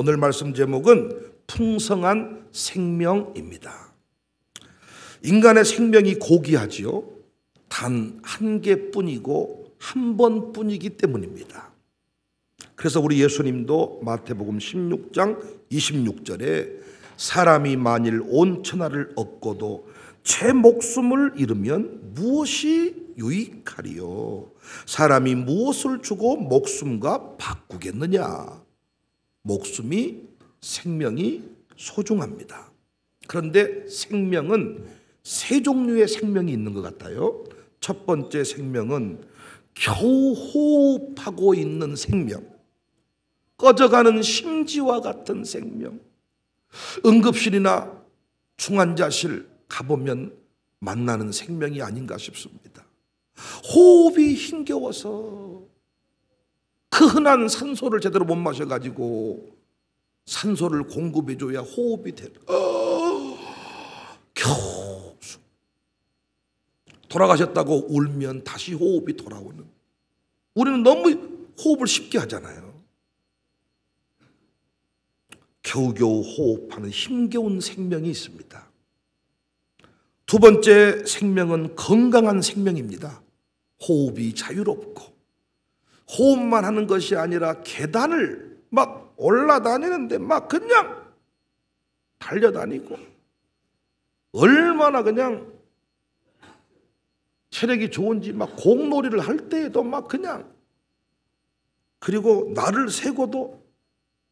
오늘 말씀 제목은 풍성한 생명입니다. 인간의 생명이 고귀하지요. 단 한 개뿐이고 한 번뿐이기 때문입니다. 그래서 우리 예수님도 마태복음 16장 26절에 사람이 만일 온 천하를 얻고도 제 목숨을 잃으면 무엇이 유익하리요? 사람이 무엇을 주고 목숨과 바꾸겠느냐? 목숨이 생명이 소중합니다. 그런데 생명은 세 종류의 생명이 있는 것 같아요. 첫 번째 생명은 겨우 호흡하고 있는 생명, 꺼져가는 심지와 같은 생명. 응급실이나 중환자실 가보면 만나는 생명이 아닌가 싶습니다. 호흡이 힘겨워서 그 흔한 산소를 제대로 못 마셔가지고 산소를 공급해줘야 호흡이 돼. 겨우 돌아가셨다고 울면 다시 호흡이 돌아오는. 우리는 너무 호흡을 쉽게 하잖아요. 겨우겨우 호흡하는 힘겨운 생명이 있습니다. 두 번째 생명은 건강한 생명입니다. 호흡이 자유롭고 호흡만 하는 것이 아니라 계단을 막 올라다니는데 막 그냥 달려다니고 얼마나 그냥 체력이 좋은지 막 공놀이를 할 때에도 막 그냥, 그리고 날을 새고도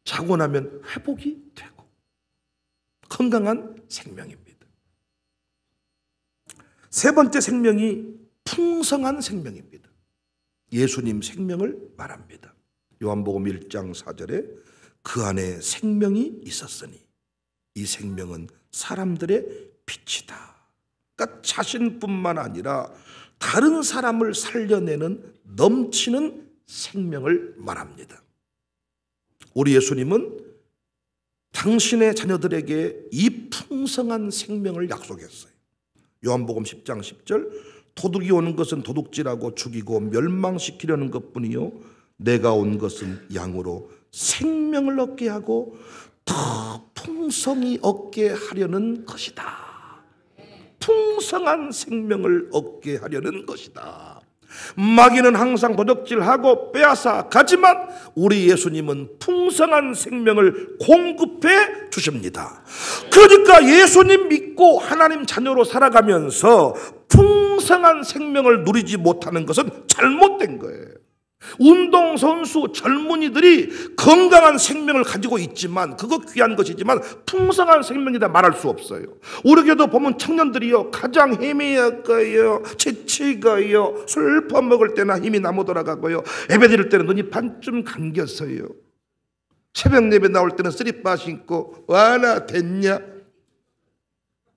자고 나면 회복이 되고 건강한 생명입니다. 세 번째 생명이 풍성한 생명입니다. 예수님 생명을 말합니다. 요한복음 1장 4절에 그 안에 생명이 있었으니 이 생명은 사람들의 빛이다. 그러니까 자신뿐만 아니라 다른 사람을 살려내는 넘치는 생명을 말합니다. 우리 예수님은 당신의 자녀들에게 이 풍성한 생명을 약속했어요. 요한복음 10장 10절 도둑이 오는 것은 도둑질하고 죽이고 멸망시키려는 것뿐이요 내가 온 것은 양으로 생명을 얻게 하고 더 풍성히 얻게 하려는 것이다. 풍성한 생명을 얻게 하려는 것이다. 마귀는 항상 도둑질하고 빼앗아 가지만 우리 예수님은 풍성한 생명을 공급해 주십니다. 그러니까 예수님 믿고 하나님 자녀로 살아가면서 풍성한 생명을 누리지 못하는 것은 잘못된 거예요. 운동선수 젊은이들이 건강한 생명을 가지고 있지만 그거 귀한 것이지만 풍성한 생명이다 말할 수 없어요. 우리 교도 보면 청년들이요 가장 힘이 약해요, 지치고요, 술 퍼먹을 때나 힘이 나무 돌아가고요, 예배 드릴 때는 눈이 반쯤 감겼어요. 새벽 예배 나올 때는 쓰리빠 신고 와나 됐냐,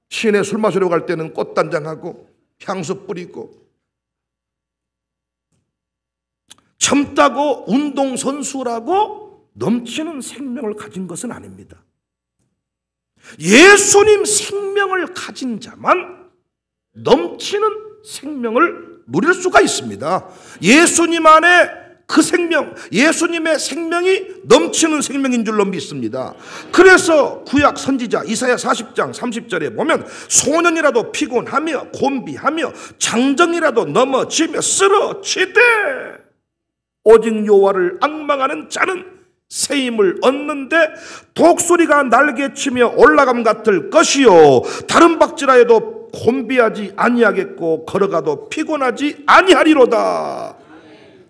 시내 술 마시러 갈 때는 꽃단장하고 향수 뿌리고. 젊다고 운동선수라고 넘치는 생명을 가진 것은 아닙니다. 예수님 생명을 가진 자만 넘치는 생명을 누릴 수가 있습니다. 예수님 안에 그 생명, 예수님의 생명이 넘치는 생명인 줄로 믿습니다. 그래서 구약 선지자 이사야 40장 30절에 보면 소년이라도 피곤하며 곤비하며 장정이라도 넘어지며 쓰러지되 오직 여호와를 앙망하는 자는 새 힘을 얻는데 독수리가 날개치며 올라감 같을 것이요 다른 박질하여도 곤비하지 아니하겠고 걸어가도 피곤하지 아니하리로다.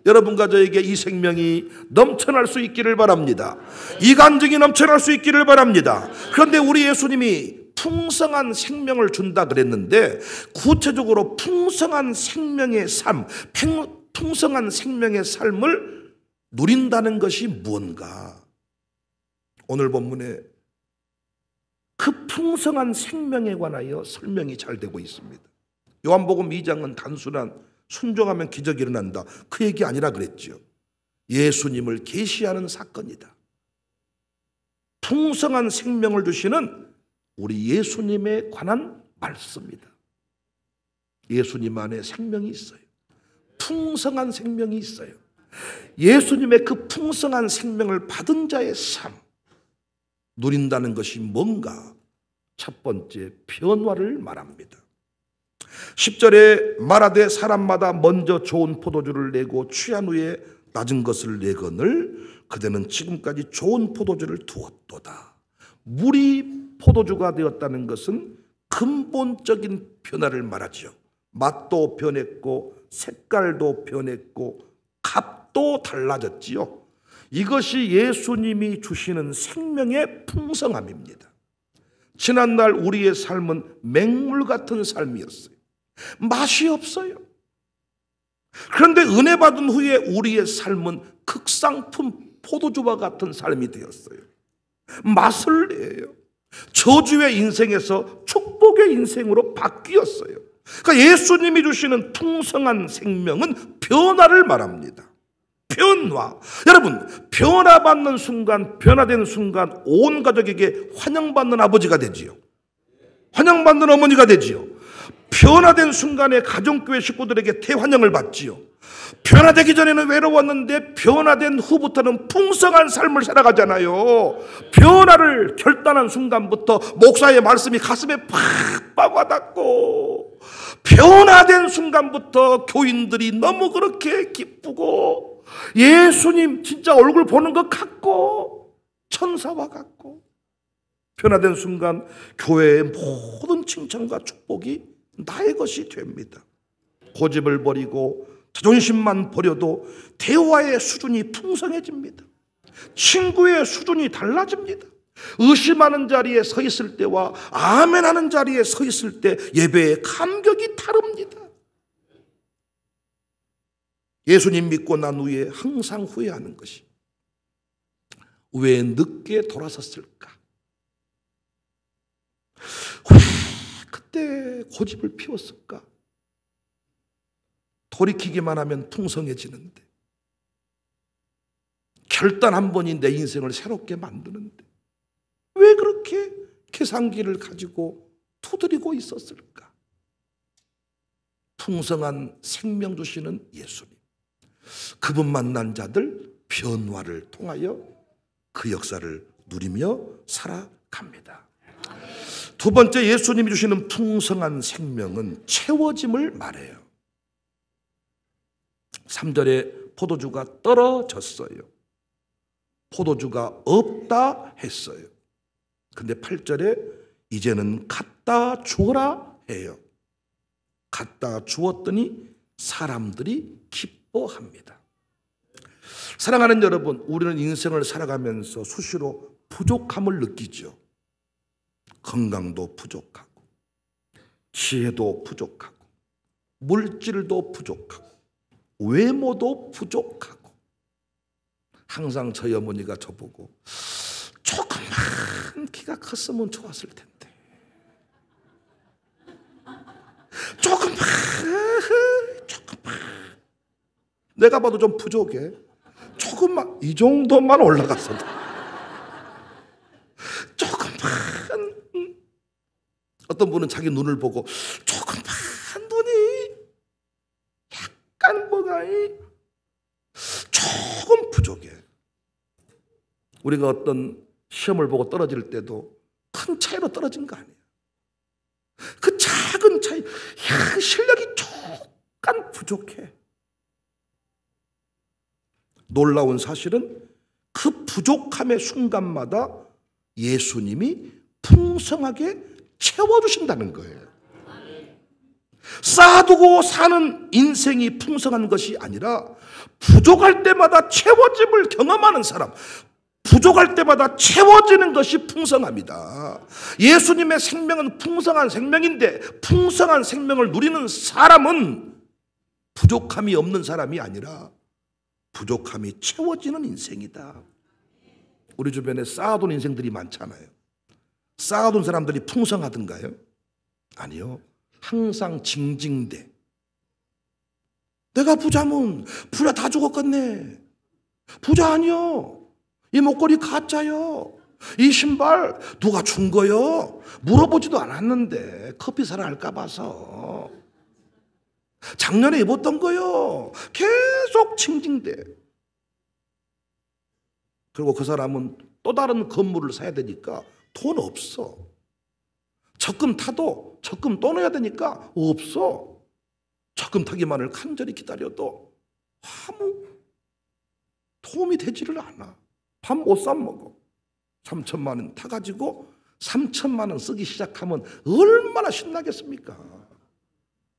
여러분과 저에게 이 생명이 넘쳐날 수 있기를 바랍니다. 이 간증이 넘쳐날 수 있기를 바랍니다. 그런데 우리 예수님이 풍성한 생명을 준다 그랬는데 구체적으로 풍성한 생명의 삶, 풍성한 생명의 삶을 누린다는 것이 무언가? 오늘 본문에 그 풍성한 생명에 관하여 설명이 잘 되고 있습니다. 요한복음 2장은 단순한 순종하면 기적이 일어난다 그 얘기 아니라 그랬죠. 예수님을 계시하는 사건이다. 풍성한 생명을 주시는 우리 예수님에 관한 말씀이다. 예수님 안에 생명이 있어요. 풍성한 생명이 있어요. 예수님의 그 풍성한 생명을 받은 자의 삶, 누린다는 것이 뭔가? 첫 번째, 변화를 말합니다. 10절에 말하되 사람마다 먼저 좋은 포도주를 내고 취한 후에 낮은 것을 내거늘 그대는 지금까지 좋은 포도주를 두었도다. 물이 포도주가 되었다는 것은 근본적인 변화를 말하죠. 맛도 변했고 색깔도 변했고 값도 달라졌지요. 이것이 예수님이 주시는 생명의 풍성함입니다. 지난날 우리의 삶은 맹물 같은 삶이었어요. 맛이 없어요. 그런데 은혜 받은 후에 우리의 삶은 극상품 포도주와 같은 삶이 되었어요. 맛을 내요. 저주의 인생에서 축복의 인생으로 바뀌었어요. 그러니까 예수님이 주시는 풍성한 생명은 변화를 말합니다. 변화. 여러분, 변화받는 순간, 변화된 순간 온 가족에게 환영받는 아버지가 되지요. 환영받는 어머니가 되지요. 변화된 순간에 가정교회 식구들에게 대환영을 받지요. 변화되기 전에는 외로웠는데 변화된 후부터는 풍성한 삶을 살아가잖아요. 변화를 결단한 순간부터 목사의 말씀이 가슴에 팍 와닿고, 변화된 순간부터 교인들이 너무 그렇게 기쁘고, 예수님 진짜 얼굴 보는 것 같고 천사와 같고, 변화된 순간 교회의 모든 칭찬과 축복이 나의 것이 됩니다. 고집을 버리고 자존심만 버려도 대화의 수준이 풍성해집니다. 친구의 수준이 달라집니다. 의심하는 자리에 서 있을 때와 아멘하는 자리에 서 있을 때 예배의 감격이 다릅니다. 예수님 믿고 난 후에 항상 후회하는 것이, 왜 늦게 돌아섰을까? 왜 그때 고집을 피웠을까? 돌이키기만 하면 풍성해지는데, 결단 한 번이 내 인생을 새롭게 만드는데 왜 그렇게 계산기를 가지고 두드리고 있었을까? 풍성한 생명 주시는 예수님, 그분 만난 자들 변화를 통하여 그 역사를 누리며 살아갑니다. 두 번째, 예수님이 주시는 풍성한 생명은 채워짐을 말해요. 3절에 포도주가 떨어졌어요. 포도주가 없다 했어요. 근데 8절에 이제는 갖다 주어라 해요. 갖다 주었더니 사람들이 기뻐합니다. 사랑하는 여러분, 우리는 인생을 살아가면서 수시로 부족함을 느끼죠. 건강도 부족하고, 지혜도 부족하고, 물질도 부족하고, 외모도 부족하고. 항상 저희 어머니가 저보고 조금만 키가 컸으면 좋았을 텐데, 조금만 내가 봐도 좀 부족해, 조금만 이 정도만 올라갔어도, 조금만. 어떤 분은 자기 눈을 보고 조금만 눈이 약간 뭐가 조금 부족해. 우리가 어떤 시험을 보고 떨어질 때도 큰 차이로 떨어진 거 아니에요. 그 작은 차이, 실력이 조금 부족해. 놀라운 사실은 그 부족함의 순간마다 예수님이 풍성하게 채워주신다는 거예요. 쌓아두고 사는 인생이 풍성한 것이 아니라 부족할 때마다 채워짐을 경험하는 사람, 부족할 때마다 채워지는 것이 풍성합니다. 예수님의 생명은 풍성한 생명인데, 풍성한 생명을 누리는 사람은 부족함이 없는 사람이 아니라 부족함이 채워지는 인생이다. 우리 주변에 쌓아둔 인생들이 많잖아요. 쌓아둔 사람들이 풍성하던가요? 아니요. 항상 징징대. 내가 부자면 부자 다 죽었겠네. 부자 아니요. 이 목걸이 가짜요. 이 신발 누가 준 거요? 물어보지도 않았는데 커피 사러 할까 봐서. 작년에 입었던 거요. 계속 징징대. 그리고 그 사람은 또 다른 건물을 사야 되니까 돈 없어. 적금 타도 적금 또 넣어야 되니까 없어. 적금 타기만을 간절히 기다려도 아무 도움이 되지를 않아. 밥 못 사 먹어. 3천만 원 타가지고 3천만 원 쓰기 시작하면 얼마나 신나겠습니까?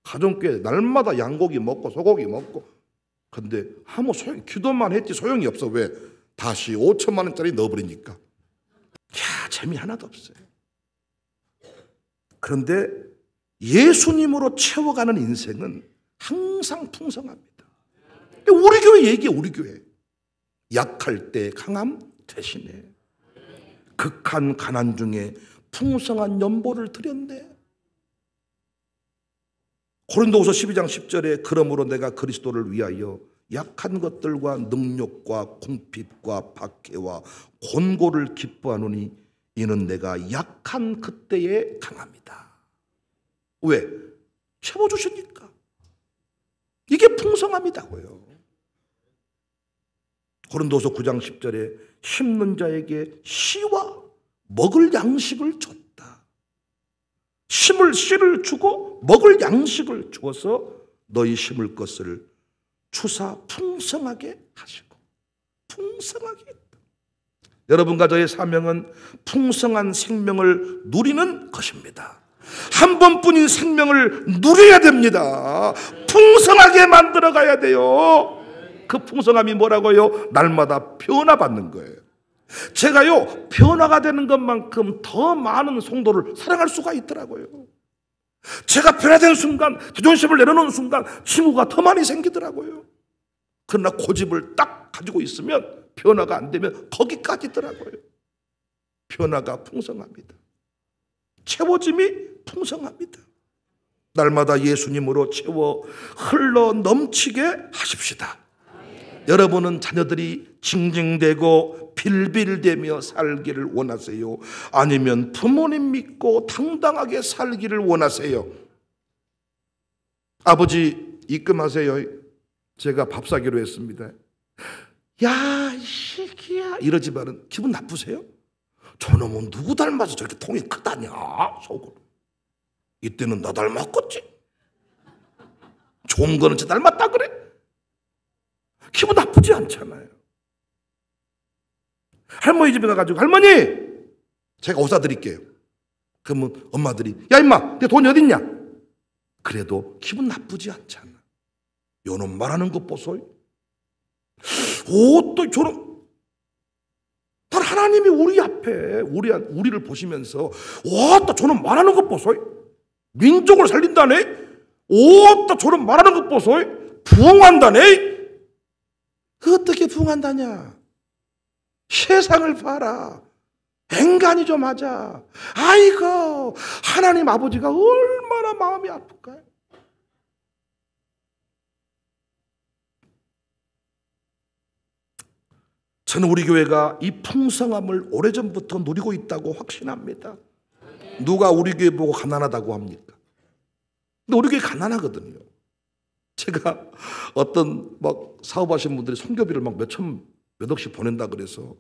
가정교회 날마다 양고기 먹고 소고기 먹고. 근데 아무 소용, 기도만 했지 소용이 없어. 왜? 다시 5천만 원짜리 넣어버리니까. 야, 재미 하나도 없어요. 그런데 예수님으로 채워가는 인생은 항상 풍성합니다. 우리 교회 얘기해, 우리 교회. 약할 때 강함 대신에 극한 가난 중에 풍성한 연보를 드렸네. 고린도후서 12장 10절에 그러므로 내가 그리스도를 위하여 약한 것들과 능력과 궁핍과 박해와 곤고를 기뻐하노니 이는 내가 약한 그때에 강합니다. 왜? 채워주시니까. 이게 풍성함이다고요. 고린도서 9장 10절에 심는 자에게 씨와 먹을 양식을 줬다. 심을 씨를 주고 먹을 양식을 주어서 너희 심을 것을 주사 풍성하게 하시고. 풍성하게 했다. 여러분과 저의 사명은 풍성한 생명을 누리는 것입니다. 한 번뿐인 생명을 누려야 됩니다. 풍성하게 만들어 가야 돼요. 그 풍성함이 뭐라고요? 날마다 변화받는 거예요. 제가요, 변화가 되는 것만큼 더 많은 성도를 사랑할 수가 있더라고요. 제가 변화된 순간, 자존심을 내려놓은 순간 친구가 더 많이 생기더라고요. 그러나 고집을 딱 가지고 있으면 변화가 안 되면 거기까지 있더라고요. 변화가 풍성합니다. 채워짐이 풍성합니다. 날마다 예수님으로 채워 흘러 넘치게 하십시다. 여러분은 자녀들이 징징대고 빌빌대며 살기를 원하세요? 아니면 부모님 믿고 당당하게 살기를 원하세요? 아버지 입금하세요. 제가 밥 사기로 했습니다. 야, 이 새끼야 이러지만은 기분 나쁘세요? 저놈은 누구 닮아서 저렇게 통이 크다냐 속으로. 이때는 나 닮았겠지. 좋은 거는 쟤 닮았다 그래? 기분 나쁘지 않잖아요. 할머니 집에 가가지고 할머니 제가 옷 사드릴게요. 그러면 엄마들이 야 임마 내 돈이 어딨냐? 그래도 기분 나쁘지 않잖아. 요놈 말하는 것 보소이. 또 저런 하나님이 우리 앞에 우리를 보시면서 또 저놈 말하는 것 보소이. 민족을 살린다네. 또 저놈 말하는 것 보소이. 부흥한다네. 어떻게 부흥한다냐? 세상을 봐라. 앵간히 좀 하자. 아이고 하나님 아버지가 얼마나 마음이 아플까요? 저는 우리 교회가 이 풍성함을 오래전부터 누리고 있다고 확신합니다. 누가 우리 교회 보고 가난하다고 합니까? 근데 우리 교회 가난하거든요. 제가 어떤 막 사업하시는 분들이 선교비를 막 몇억씩 보낸다 그래서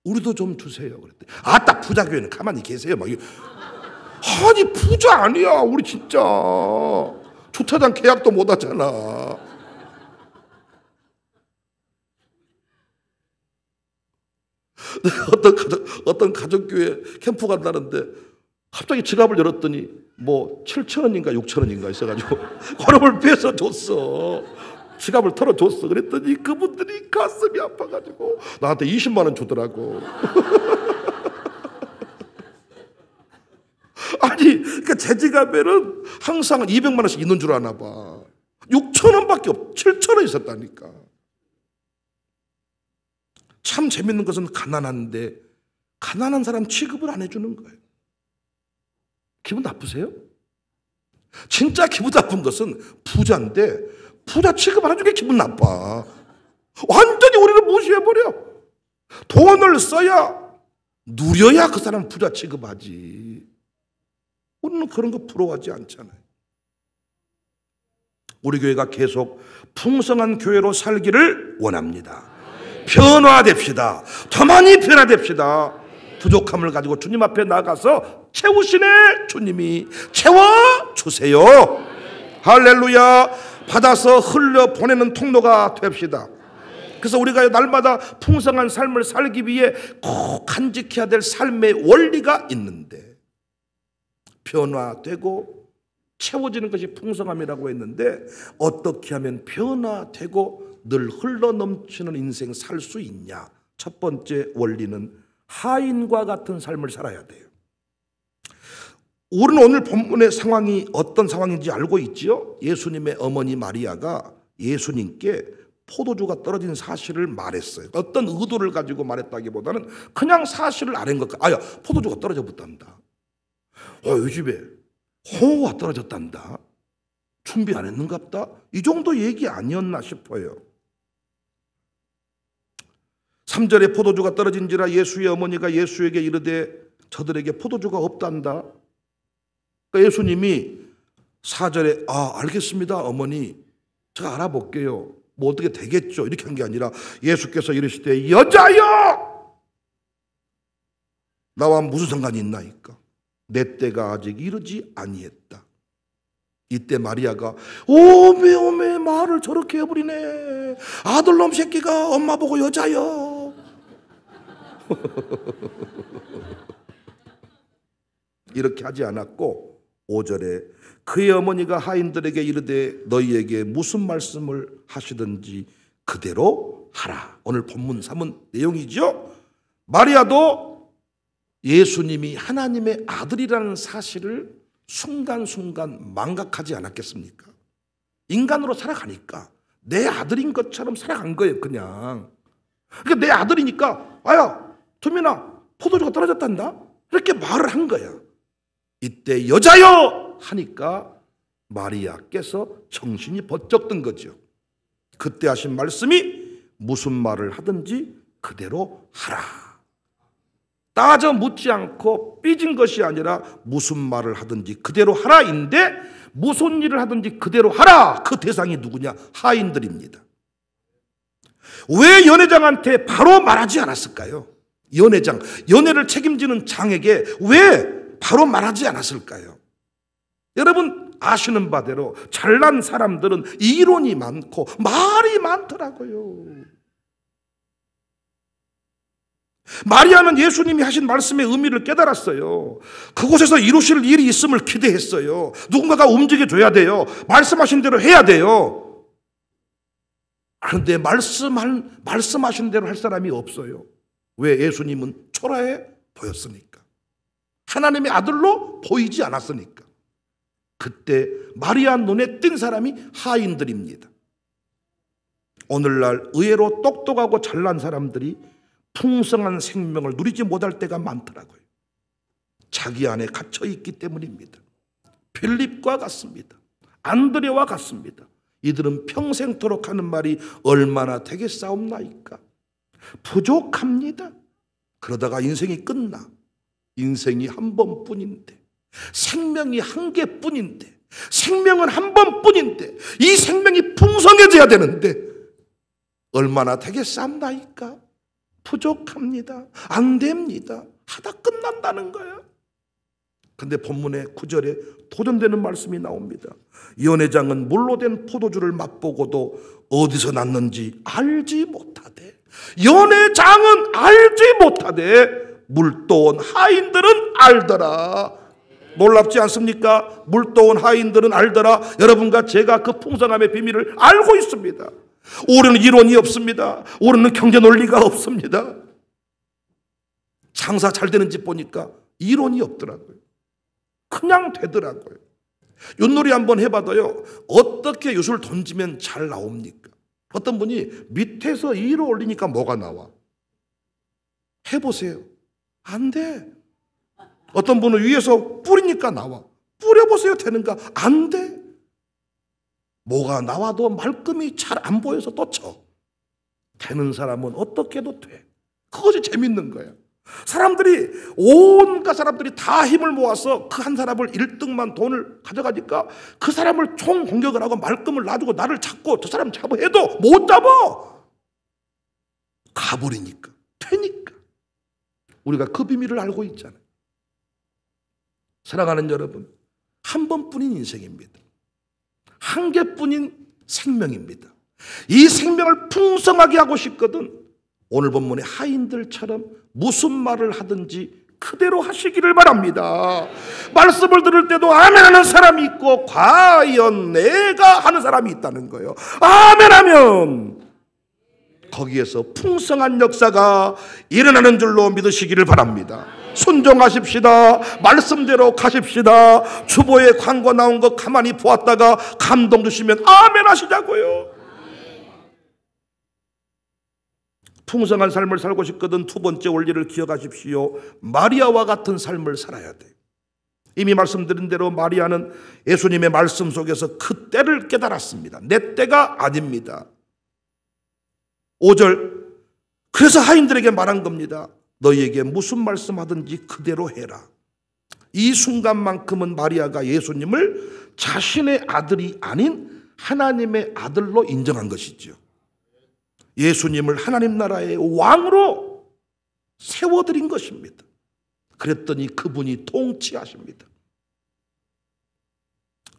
우리도 좀 주세요 그랬더니 아따 부자 교회는 가만히 계세요 막. 아니 부자 아니야 우리 진짜 주차장 계약도 못 하잖아. 어떤 가족교회 캠프 간다는데 갑자기 지갑을 열었더니 뭐 7,000원인가 6,000원인가 있어가지고 그놈을 빼서 줬어. 지갑을 털어줬어. 그랬더니 그분들이 가슴이 아파가지고 나한테 20만 원 주더라고. 아니 그러니까 제 지갑에는 항상 200만 원씩 있는 줄 아나 봐. 6,000원밖에 7,000원 있었다니까. 참 재밌는 것은 가난한데 가난한 사람 취급을 안 해주는 거예요. 기분 나쁘세요? 진짜 기분 나쁜 것은 부자인데 부자 취급 안 해주는 게 기분 나빠. 완전히 우리를 무시해버려. 돈을 써야 누려야 그 사람 부자 취급하지. 우리는 그런 거 부러워하지 않잖아요. 우리 교회가 계속 풍성한 교회로 살기를 원합니다. 변화됩시다. 더 많이 변화됩시다. 부족함을 가지고 주님 앞에 나가서 채우시네. 주님이 채워주세요. 할렐루야. 받아서 흘려보내는 통로가 됩시다. 그래서 우리가 날마다 풍성한 삶을 살기 위해 꼭 간직해야 될 삶의 원리가 있는데, 변화되고 채워지는 것이 풍성함이라고 했는데, 어떻게 하면 변화되고 늘 흘러넘치는 인생 살 수 있냐? 첫 번째 원리는 하인과 같은 삶을 살아야 돼요. 우리는 오늘 본문의 상황이 어떤 상황인지 알고 있지요? 예수님의 어머니 마리아가 예수님께 포도주가 떨어진 사실을 말했어요. 어떤 의도를 가지고 말했다기보다는 그냥 사실을 아는 것. 아야, 포도주가 떨어져 붙단다. 이 집에 홍어가 떨어졌단다. 준비 안 했는갑다. 이 정도 얘기 아니었나 싶어요. 3절에 포도주가 떨어진지라 예수의 어머니가 예수에게 이르되 저들에게 포도주가 없단다. 그러니까 예수님이 4절에 알겠습니다 어머니, 제가 알아볼게요. 뭐 어떻게 되겠죠. 이렇게 한 게 아니라 예수께서 이르시되 여자여, 나와 무슨 상관이 있나이까? 내 때가 아직 이르지 아니했다. 이때 마리아가 오메 말을 저렇게 해버리네. 아들놈 새끼가 엄마 보고 여자여. 이렇게 하지 않았고 5절에 그의 어머니가 하인들에게 이르되 너희에게 무슨 말씀을 하시든지 그대로 하라. 오늘 본문 3은 내용이죠. 마리아도 예수님이 하나님의 아들이라는 사실을 순간순간 망각하지 않았겠습니까? 인간으로 살아가니까 내 아들인 것처럼 살아간 거예요. 그냥 그러니까 내 아들이니까 아야 투민아 포도주가 떨어졌단다 이렇게 말을 한 거야. 이때 여자여 하니까 마리아께서 정신이 번쩍 든 거죠. 그때 하신 말씀이 무슨 말을 하든지 그대로 하라. 따져 묻지 않고 삐진 것이 아니라 무슨 말을 하든지 그대로 하라인데, 무슨 일을 하든지 그대로 하라. 그 대상이 누구냐? 하인들입니다. 왜 연회장한테 바로 말하지 않았을까요? 연회를 책임지는 장에게 왜 바로 말하지 않았을까요? 여러분 아시는 바대로 잘난 사람들은 이론이 많고 말이 많더라고요. 마리아는 예수님이 하신 말씀의 의미를 깨달았어요. 그곳에서 이루실 일이 있음을 기대했어요. 누군가가 움직여줘야 돼요. 말씀하신 대로 해야 돼요. 그런데 말씀하신 대로 할 사람이 없어요. 왜? 예수님은 초라해 보였으니까. 하나님의 아들로 보이지 않았으니까. 그때 마리아 눈에 띈 사람이 하인들입니다. 오늘날 의외로 똑똑하고 잘난 사람들이 풍성한 생명을 누리지 못할 때가 많더라고요. 자기 안에 갇혀 있기 때문입니다. 빌립과 같습니다. 안드레와 같습니다. 이들은 평생토록 하는 말이 얼마나 되겠사옵나이까? 부족합니다. 그러다가 인생이 끝나. 인생이 한 번뿐인데, 생명이 한 개뿐인데, 생명은 한 번뿐인데 이 생명이 풍성해져야 되는데 얼마나 되겠사옵나이까? 부족합니다. 안 됩니다. 하다 끝난다는 거예요. 근데 본문의 9절에 도전되는 말씀이 나옵니다. 연회장은 물로 된 포도주를 맛보고도 어디서 났는지 알지 못하되, 연회장은 알지 못하되 물도온 하인들은 알더라. 놀랍지 않습니까? 물도온 하인들은 알더라. 여러분과 제가 그 풍성함의 비밀을 알고 있습니다. 우리는 이론이 없습니다. 우리는 경제 논리가 없습니다. 장사 잘 되는 집 보니까 이론이 없더라고요. 그냥 되더라고요. 윷놀이 한번 해봐도요, 어떻게 윷을 던지면 잘 나옵니까? 어떤 분이 밑에서 위로 올리니까 뭐가 나와? 해보세요. 안 돼. 어떤 분은 위에서 뿌리니까 나와. 뿌려보세요. 되는가? 안 돼. 뭐가 나와도 말끔히 잘 안 보여서 또 쳐. 되는 사람은 어떻게 해도 돼. 그것이 재밌는 거야. 온갖 사람들이 다 힘을 모아서 그 한 사람을 1등만 돈을 가져가니까 그 사람을 총 공격을 하고 말끔을 놔두고 나를 잡고 저 사람 잡아 해도 못 잡아. 가버리니까, 되니까. 우리가 그 비밀을 알고 있잖아요. 사랑하는 여러분, 한 번뿐인 인생입니다. 한 개뿐인 생명입니다. 이 생명을 풍성하게 하고 싶거든 오늘 본문의 하인들처럼 무슨 말을 하든지 그대로 하시기를 바랍니다. 말씀을 들을 때도 아멘 하는 사람이 있고 과연 내가 하는 사람이 있다는 거예요. 아멘 하면 거기에서 풍성한 역사가 일어나는 줄로 믿으시기를 바랍니다. 순종하십시다. 말씀대로 가십시다. 주보에 광고 나온 거 가만히 보았다가 감동 주시면 아멘 하시자고요. 풍성한 삶을 살고 싶거든 두 번째 원리를 기억하십시오. 마리아와 같은 삶을 살아야 돼요. 이미 말씀드린 대로 마리아는 예수님의 말씀 속에서 그 때를 깨달았습니다. 내 때가 아닙니다. 5절, 그래서 하인들에게 말한 겁니다. 너희에게 무슨 말씀하든지 그대로 해라. 이 순간만큼은 마리아가 예수님을 자신의 아들이 아닌 하나님의 아들로 인정한 것이죠. 예수님을 하나님 나라의 왕으로 세워드린 것입니다. 그랬더니 그분이 통치하십니다.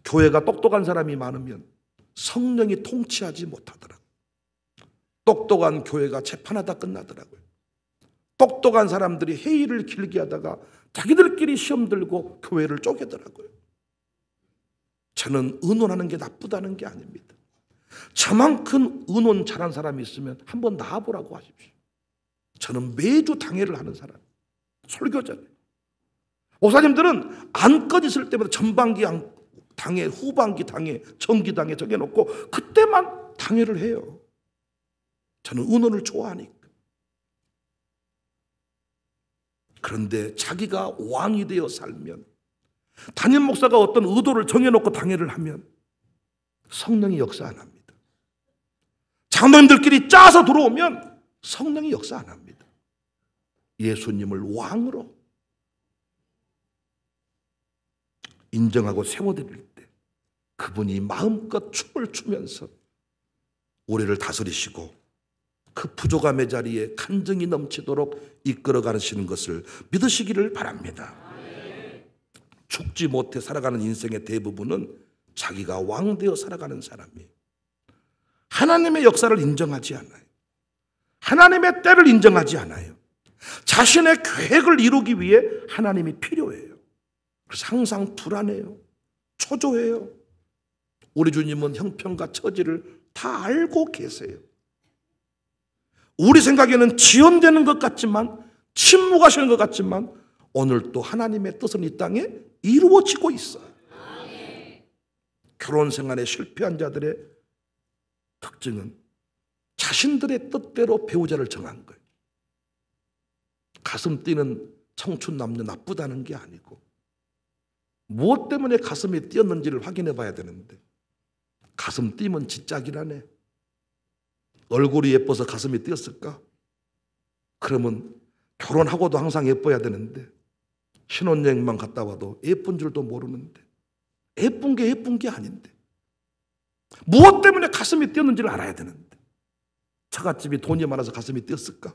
교회가 똑똑한 사람이 많으면 성령이 통치하지 못하더라고요. 똑똑한 교회가 재판하다 끝나더라고요. 똑똑한 사람들이 회의를 길게 하다가 자기들끼리 시험 들고 교회를 쪼개더라고요. 저는 의논하는 게 나쁘다는 게 아닙니다. 저만큼 의논 잘한 사람이 있으면 한번 나와보라고 하십시오. 저는 매주 당회를 하는 사람, 설교자예요. 목사님들은 안건 있을 때마다 전반기 당회, 후반기 당회, 정기 당회 정해놓고 그때만 당회를 해요. 저는 의논을 좋아하니까. 그런데 자기가 왕이 되어 살면, 담임 목사가 어떤 의도를 정해놓고 당회를 하면 성령이 역사 안 합니다. 장로님들끼리 짜서 들어오면 성령이 역사 안 합니다. 예수님을 왕으로 인정하고 세워드릴 때 그분이 마음껏 춤을 추면서 우리를 다스리시고 그 부족함의 자리에 간증이 넘치도록 이끌어 가시는 것을 믿으시기를 바랍니다. 죽지 못해 살아가는 인생의 대부분은 자기가 왕되어 살아가는 사람이에요. 하나님의 역사를 인정하지 않아요. 하나님의 때를 인정하지 않아요. 자신의 계획을 이루기 위해 하나님이 필요해요. 그래서 항상 불안해요. 초조해요. 우리 주님은 형편과 처지를 다 알고 계세요. 우리 생각에는 지연되는 것 같지만, 침묵하시는 것 같지만 오늘 또 하나님의 뜻은 이 땅에 이루어지고 있어요. 결혼 생활에 실패한 자들의 특징은 자신들의 뜻대로 배우자를 정한 거예요. 가슴 뛰는 청춘 남녀 나쁘다는 게 아니고 무엇 때문에 가슴이 뛰었는지를 확인해 봐야 되는데 가슴 뛰면 지짝이라네. 얼굴이 예뻐서 가슴이 뛰었을까? 그러면 결혼하고도 항상 예뻐야 되는데 신혼여행만 갔다 와도 예쁜 줄도 모르는데 예쁜 게 아닌데 무엇 때문에 가슴이 뛰었는지를 알아야 되는데 처갓집이 돈이 많아서 가슴이 뛰었을까?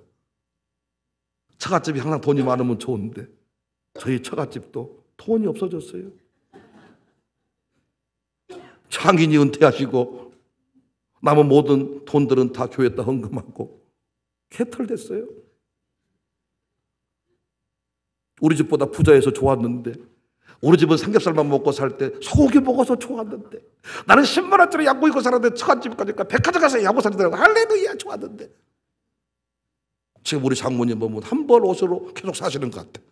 처갓집이 항상 돈이 많으면 좋은데 저희 처갓집도 돈이 없어졌어요. 장인이 은퇴하시고 남은 모든 돈들은 다 교회에다 헌금하고 개털됐어요. 우리 집보다 부자여서 좋았는데 우리 집은 삼겹살만 먹고 살 때 소고기 먹어서 좋았는데 나는 10만 원짜리 양복 입고 살았는데 처갓집 가니까 백화점 가서 양복 사주더라고. 할렐루야 좋았는데 지금 우리 장모님 보면 한 벌 옷으로 계속 사시는 것 같아.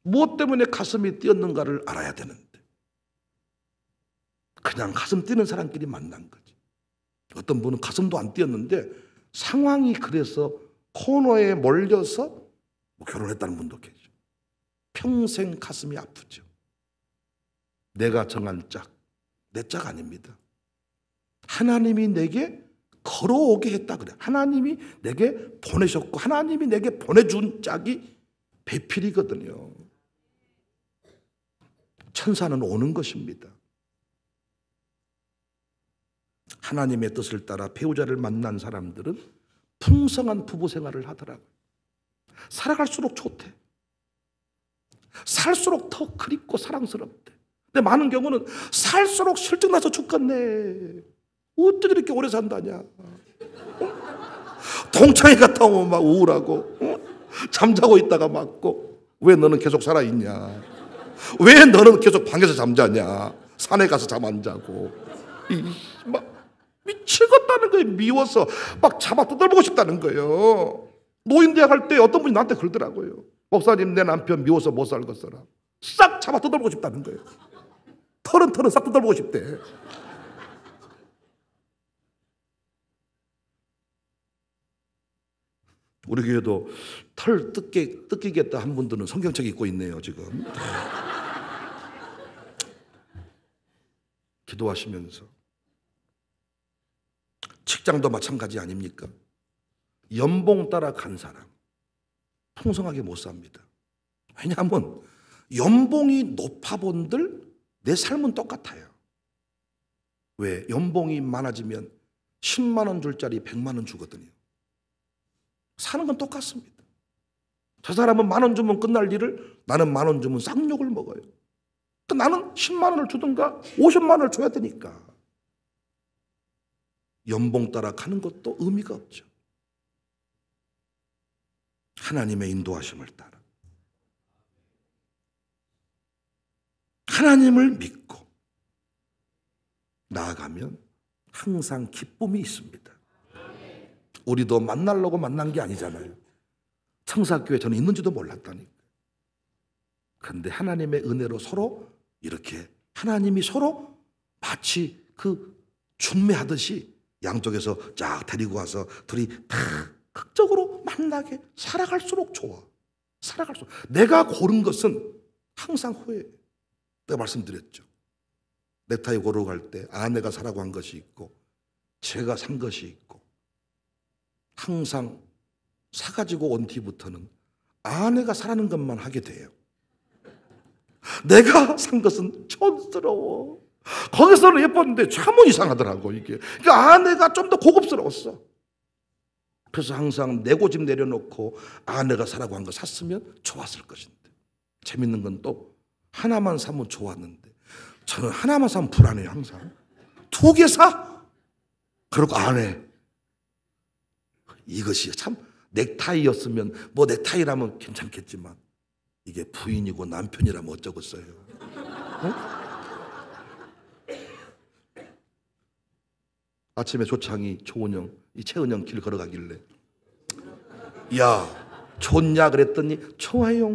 무엇 때문에 가슴이 뛰었는가를 알아야 되는데 그냥 가슴 뛰는 사람끼리 만난 거지. 어떤 분은 가슴도 안 뛰었는데 상황이 그래서 코너에 몰려서 결혼했다는 분도 계죠. 평생 가슴이 아프죠. 내가 정한 짝, 내 짝 아닙니다. 하나님이 내게 걸어오게 했다 그래. 하나님이 내게 보내셨고 하나님이 내게 보내준 짝이 배필이거든요. 천사는 오는 것입니다. 하나님의 뜻을 따라 배우자를 만난 사람들은 풍성한 부부 생활을 하더라고요. 살아갈수록 좋대. 살수록 더 그립고 사랑스럽대. 근데 많은 경우는 살수록 실증나서 죽겠네. 어떻게 이렇게 오래 산다냐. 동창회 갔다 오면 막 우울하고, 잠자고 있다가 맞고, 왜 너는 계속 살아있냐. 왜 너는 계속 방에서 잠자냐. 산에 가서 잠 안 자고. 막 미치겠다는 거예요. 미워서 막 잡아 뜯어보고 싶다는 거예요. 노인대학 할 때 어떤 분이 나한테 그러더라고요. 목사님, 내 남편 미워서 못 살겠어라. 싹 잡아 뜯어보고 싶다는 거예요. 털은 싹 뜯어보고 싶대. 우리 교회도 털 뜯기겠다 한 분들은 성경책 읽고 있네요 지금. 기도하시면서. 직장도 마찬가지 아닙니까? 연봉 따라 간 사람 풍성하게 못 삽니다. 왜냐하면 연봉이 높아본들 내 삶은 똑같아요. 왜? 연봉이 많아지면 10만 원 줄 자리 100만 원 주거든요. 사는 건 똑같습니다. 저 사람은 10,000원 주면 끝날 일을 나는 10,000원 주면 쌍욕을 먹어요. 그러니까 나는 10만 원을 주든가 50만 원을 줘야 되니까. 연봉 따라 가는 것도 의미가 없죠. 하나님의 인도하심을 따라 하나님을 믿고 나아가면 항상 기쁨이 있습니다. 우리도 만나려고 만난 게 아니잖아요. 청사교회 저는 있는지도 몰랐다니까. 그런데 하나님의 은혜로 서로 이렇게 하나님이 서로 마치 그 준매하듯이 양쪽에서 쫙 데리고 와서 둘이 다 극적으로 만나게 살아갈수록 좋아. 살아갈수록. 내가 고른 것은 항상 후회해. 내가 말씀드렸죠. 넥타이 고르고 갈 때 아내가 사라고 한 것이 있고 제가 산 것이 있고 항상 사가지고 온 뒤부터는 아내가 사라는 것만 하게 돼요. 내가 산 것은 촌스러워. 거기서는 예뻤는데 참은 이상하더라고 이게. 그러니까 아내가 좀 더 고급스러웠어. 그래서 항상 내 고집 내려놓고 아내가 사라고 한 거 샀으면 좋았을 것인데 재밌는 건 또 하나만 사면 좋았는데 저는 하나만 사면 불안해요. 항상 2개 사? 그리고 안 해. 이것이 참 넥타이였으면 뭐 넥타이라면 괜찮겠지만 이게 부인이고 남편이라면 어쩌겠어요. 어? 아침에 조창이 조은영 이 최은영 길 걸어가길래 야 좋냐 그랬더니 좋아요.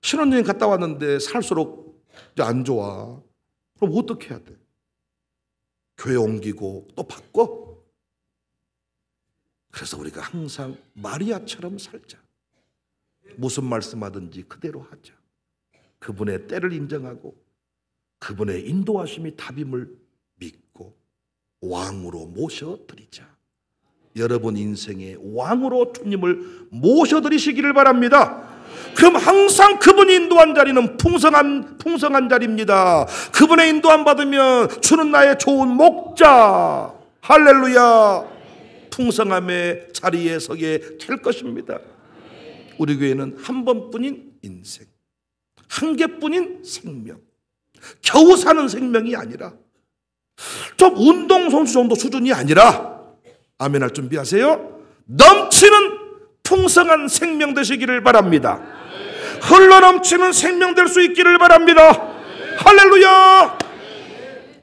신혼여행 갔다 왔는데 살수록 이제 안 좋아. 그럼 어떻게 해야 돼? 교회 옮기고 또 바꿔? 그래서 우리가 항상 마리아처럼 살자. 무슨 말씀하든지 그대로 하자. 그분의 때를 인정하고 그분의 인도하심이 답임을 믿고 왕으로 모셔드리자. 여러분 인생의 왕으로 주님을 모셔드리시기를 바랍니다. 그럼 항상 그분이 인도한 자리는 풍성한 자리입니다. 그분의 인도함 받으면 주는 나의 좋은 목자. 할렐루야. 풍성함의 자리에 서게 될 것입니다. 우리 교회는 한 번뿐인 인생, 한 개뿐인 생명, 겨우 사는 생명이 아니라 좀 운동선수 정도 수준이 아니라 아멘할 준비하세요. 넘치는 풍성한 생명 되시기를 바랍니다. 흘러넘치는 생명 될 수 있기를 바랍니다. 할렐루야.